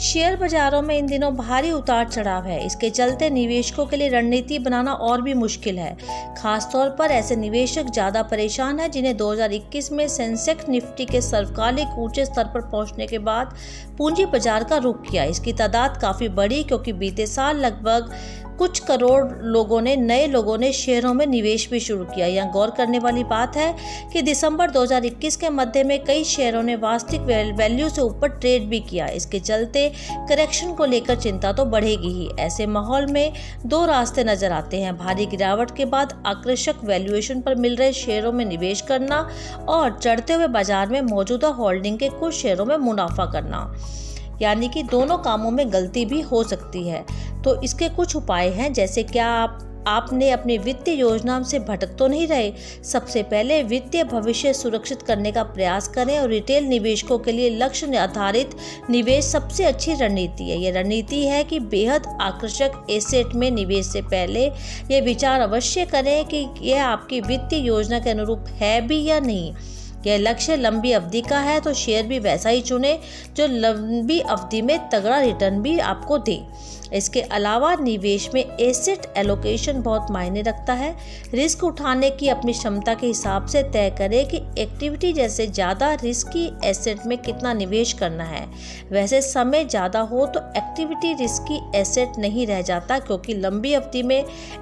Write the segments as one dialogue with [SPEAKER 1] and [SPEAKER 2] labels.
[SPEAKER 1] Share बाजारों में इन दिनों भारी उतार चढ़ाव है। इसके चलते निवेशकों के लिए रणनीति बनाना और भी मुश्किल है। खासतौर पर ऐसे निवेशक ज़्यादा परेशान हैं जिन्हें 2021 में सेंसेक्स निफ्टी के सर्वकालिक ऊंचे स्तर पर पहुंचने के बाद पूंजी बाजार का रुख किया। इसकी तादाद काफ़ी बढ़ी क्योंकि बीते साल लगभग कुछ करोड़ नए लोगों ने शेयरों में निवेश भी शुरू किया। यहाँ गौर करने वाली बात है कि दिसंबर 2021 के मध्य में कई शेयरों ने वास्तविक वैल्यू से ऊपर ट्रेड भी किया। इसके चलते करेक्शन को लेकर चिंता तो बढ़ेगी ही। ऐसे माहौल में दो रास्ते नजर आते हैं: भारी गिरावट के बाद आकर्षक वैल्यूएशन पर मिल रहे शेयरों में निवेश करना और चढ़ते हुए बाजार में मौजूदा होल्डिंग के कुछ शेयरों में मुनाफा करना। यानी कि दोनों कामों में गलती भी हो सकती है। तो इसके कुछ उपाय हैं, जैसे क्या आपने अपनी वित्तीय योजना से भटक तो नहीं रहे। सबसे पहले वित्तीय भविष्य सुरक्षित करने का प्रयास करें और रिटेल निवेशकों के लिए लक्ष्य आधारित निवेश सबसे अच्छी रणनीति है। यह रणनीति है कि बेहद आकर्षक एसेट में निवेश से पहले यह विचार अवश्य करें कि यह आपकी वित्तीय योजना के अनुरूप है भी या नहीं। यह लक्ष्य लंबी अवधि का है तो शेयर भी वैसा ही चुने जो लंबी अवधि में तगड़ा रिटर्न भी आपको दे। इसके अलावा निवेश में एसेट एलोकेशन बहुत मायने रखता है। रिस्क उठाने की अपनी क्षमता के हिसाब से तय करें कि एक्टिविटी जैसे ज़्यादा रिस्की एसेट में कितना निवेश करना है। वैसे समय ज़्यादा हो तो एक्टिविटी रिस्की एसेट नहीं रह जाता, क्योंकि लंबी अवधि में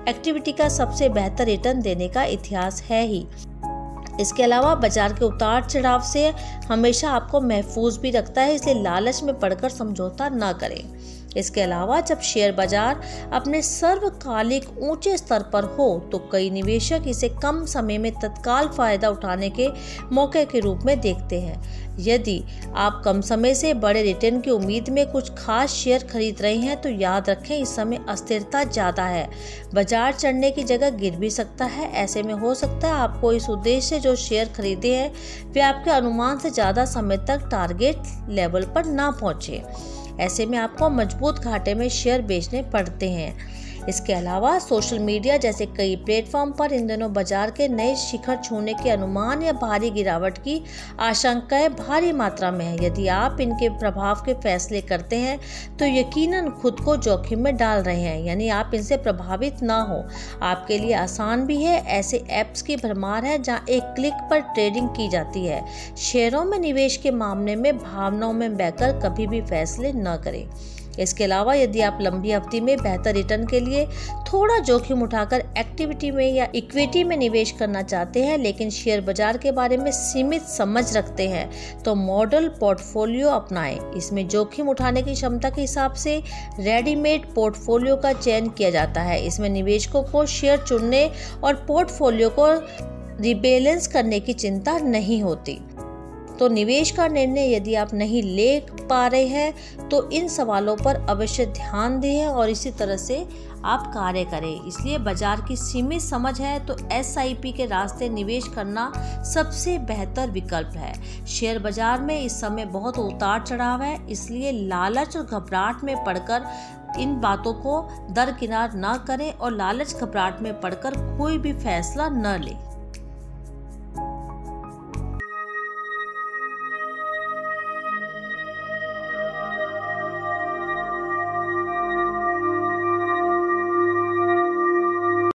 [SPEAKER 1] एक्टिविटी का सबसे बेहतर रिटर्न देने का इतिहास है ही। इसके अलावा बाजार के उतार चढ़ाव से हमेशा आपको महफूज भी रखता है, इसलिए लालच में पड़कर समझौता न करें। इसके अलावा जब शेयर बाजार अपने सर्वकालिक ऊंचे स्तर पर हो तो कई निवेशक इसे कम समय में तत्काल फायदा उठाने के मौके के रूप में देखते हैं। यदि आप कम समय से बड़े रिटर्न की उम्मीद में कुछ खास शेयर खरीद रहे हैं तो याद रखें इस समय अस्थिरता ज़्यादा है। बाजार चढ़ने की जगह गिर भी सकता है। ऐसे में हो सकता है आपको इस उद्देश्य से जो शेयर खरीदे हैं वे आपके अनुमान से ज़्यादा समय तक टारगेट लेवल पर ना पहुँचे। ऐसे में आपको मजबूत घाटे में शेयर बेचने पड़ते हैं। इसके अलावा सोशल मीडिया जैसे कई प्लेटफॉर्म पर इन दिनों बाजार के नए शिखर छूने के अनुमान या भारी गिरावट की आशंकाएं भारी मात्रा में है। यदि आप इनके प्रभाव के फैसले करते हैं तो यकीनन खुद को जोखिम में डाल रहे हैं, यानी आप इनसे प्रभावित ना हो। आपके लिए आसान भी है। ऐसे ऐप्स की भरमार है जहां एक क्लिक पर ट्रेडिंग की जाती है। शेयरों में निवेश के मामले में भावनाओं में बहकर कभी भी फैसले न करें। इसके अलावा यदि आप लंबी अवधि में बेहतर रिटर्न के लिए थोड़ा जोखिम उठाकर एक्टिविटी में या इक्विटी में निवेश करना चाहते हैं, लेकिन शेयर बाजार के बारे में सीमित समझ रखते हैं, तो मॉडल पोर्टफोलियो अपनाएं। इसमें जोखिम उठाने की क्षमता के हिसाब से रेडीमेड पोर्टफोलियो का चयन किया जाता है। इसमें निवेशकों को शेयर चुनने और पोर्टफोलियो को रिबैलेंस करने की चिंता नहीं होती। तो निवेश का निर्णय यदि आप नहीं ले पा रहे हैं तो इन सवालों पर अवश्य ध्यान दें और इसी तरह से आप कार्य करें। इसलिए बाजार की सीमित समझ है तो SIP के रास्ते निवेश करना सबसे बेहतर विकल्प है। शेयर बाजार में इस समय बहुत उतार चढ़ाव है, इसलिए लालच और घबराहट में पड़कर इन बातों को दरकिनार न करें और लालच घबराहट में पड़कर कोई भी फैसला न लें।